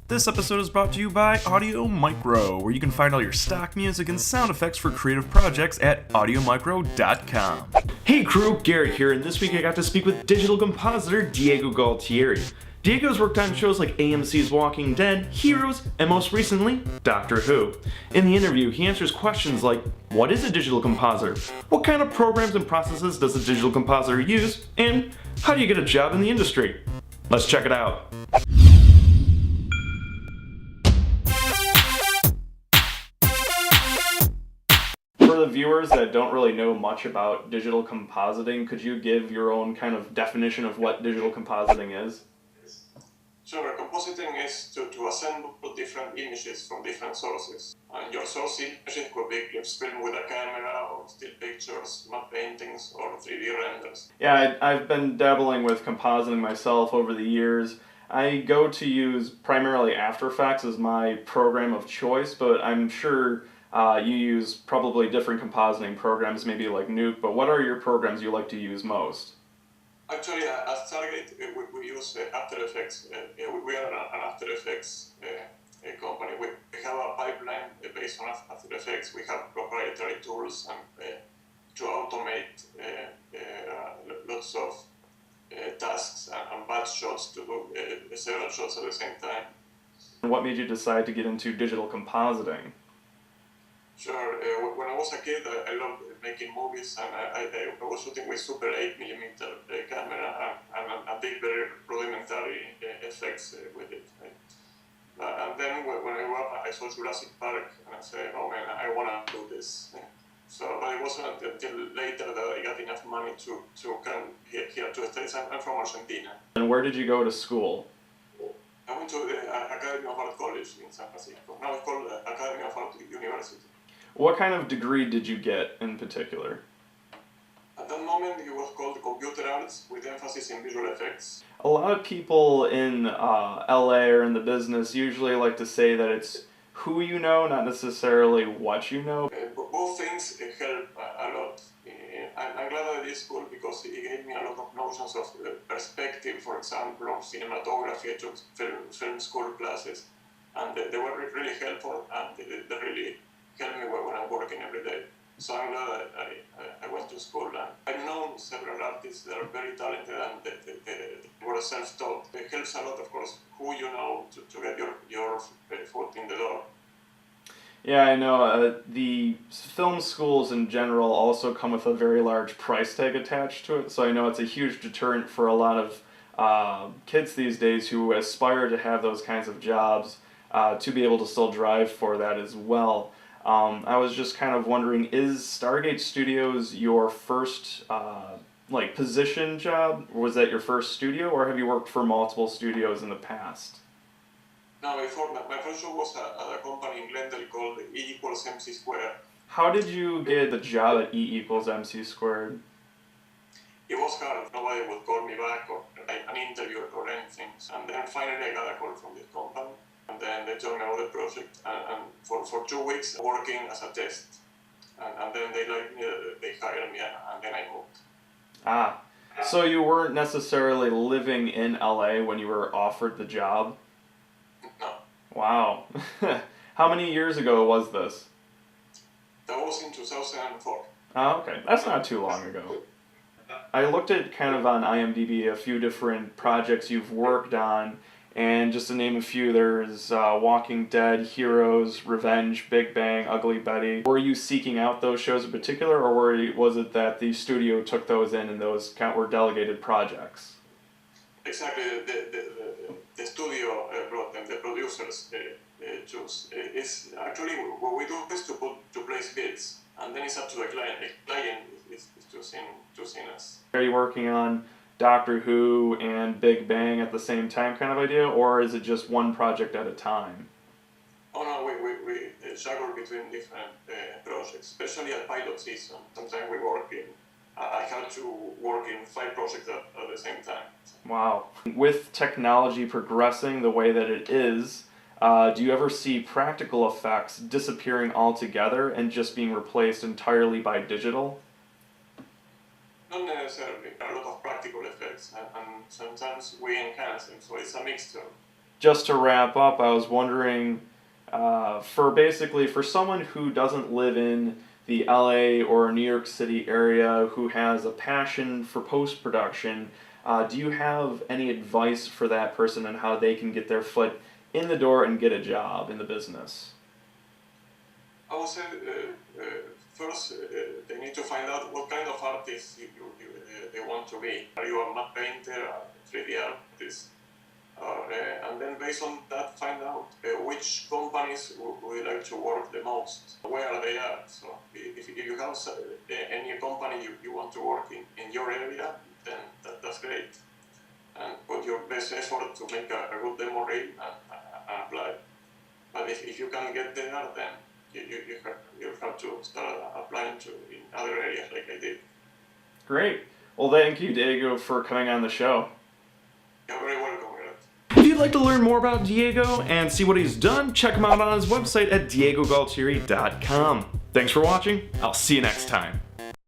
This episode is brought to you by Audio Micro, where you can find all your stock music and sound effects for creative projects at audiomicro.com. Hey crew, Garrett here, and this week I got to speak with digital compositor Diego Galtieri. Diego's worked on shows like AMC's Walking Dead, Heroes, and most recently, Doctor Who. In the interview, he answers questions like, what is a digital compositor? What kind of programs and processes does a digital compositor use? And how do you get a job in the industry? Let's check it out. For the viewers that don't really know much about digital compositing, could you give your own kind of definition of what digital compositing is? Sure, compositing is to assemble different images from different sources. And your source images could be clips filmed with a camera, or still pictures, matte paintings, or 3D renders. Yeah, I've been dabbling with compositing myself over the years. I go to use primarily After Effects as my program of choice, but I'm sure you use probably different compositing programs, maybe like Nuke, but what are your programs you like to use most? Actually, at Target, we use After Effects. We are an After Effects company. We have a pipeline based on After Effects. We have proprietary tools and to automate lots of tasks and batch shots to do several shots at the same time. What made you decide to get into digital compositing? Sure. When I was a kid, I loved making movies, and I was shooting with Super 8mm camera and a big, very rudimentary effects with it. And then when I grew up, I saw Jurassic Park, and I said, oh man, I want to do this. So but it wasn't until later that I got enough money to come here to the States. I'm from Argentina. And where did you go to school? I went to the Academy of Art College in San Francisco. Now it's called Academy of Art University. What kind of degree did you get in particular? At that moment, it was called Computer Arts, with emphasis in visual effects. A lot of people in LA or in the business usually like to say that it's who you know, not necessarily what you know. Both things help a lot. I'm glad I did school because it gave me a lot of notions of perspective, for example, of cinematography. I took film school classes, and they were really helpful, and they really helped me when I'm working every day. So I'm glad I went to school. And I've known several artists that are very talented and they were self-taught. It helps a lot, of course, who you know to get your foot in the door. Yeah, I know. The film schools in general also come with a very large price tag attached to it, so I know it's a huge deterrent for a lot of kids these days who aspire to have those kinds of jobs to be able to still drive for that as well. I was just kind of wondering, is Stargate Studios your first position job? Was that your first studio, or have you worked for multiple studios in the past? No, my first job was at a company in Glendale called E equals MC squared. How did you get the job at E equals MC squared? It was hard. Nobody would call me back or an interview or anything. And then finally I got a call from this company. And then they told me about the project. And for 2 weeks working as a test. And then they liked me, they hired me, and then I moved. Ah, so you weren't necessarily living in LA when you were offered the job? No. Wow. How many years ago was this? That was in 2004. Oh, okay. That's not too long ago. I looked at kind of on IMDb a few different projects you've worked on, and just to name a few, there's Walking Dead, Heroes, Revenge, Big Bang, Ugly Betty. Were you seeking out those shows in particular, or was it that the studio took those in and those were delegated projects? Exactly. The studio brought them, the producers choose. It's actually what we do is to place bids, and then it's up to the client. The client is choosing us. Are you working on Doctor Who and Big Bang at the same time kind of idea, or is it just one project at a time? Oh no, we juggle between different projects, especially at pilot season. Sometimes we work in. I had to work in 5 projects at the same time. Wow. With technology progressing the way that it is, do you ever see practical effects disappearing altogether and just being replaced entirely by digital? Not necessarily. There are a lot of practical effects, and sometimes we enhance them, so it's a mixture. just to wrap up, I was wondering, for someone who doesn't live in the LA or New York City area who has a passion for post-production, do you have any advice for that person on how they can get their foot in the door and get a job in the business? I would say first they need to find out what kind of artist they want to be. Are you a mud painter, a 3D artist? And then based on that, find out which companies would you like to work the most, where they are. So if you have any company you want to work in your area, then that's great. And put your best effort to make a good demo reel and apply. But if you can't get there, then you have to start applying to in other areas like I did. Great. Well, thank you, Diego, for coming on the show. You're very welcome. If you'd like to learn more about Diego and see what he's done, check him out on his website at diegogaltieri.com. Thanks for watching. I'll see you next time.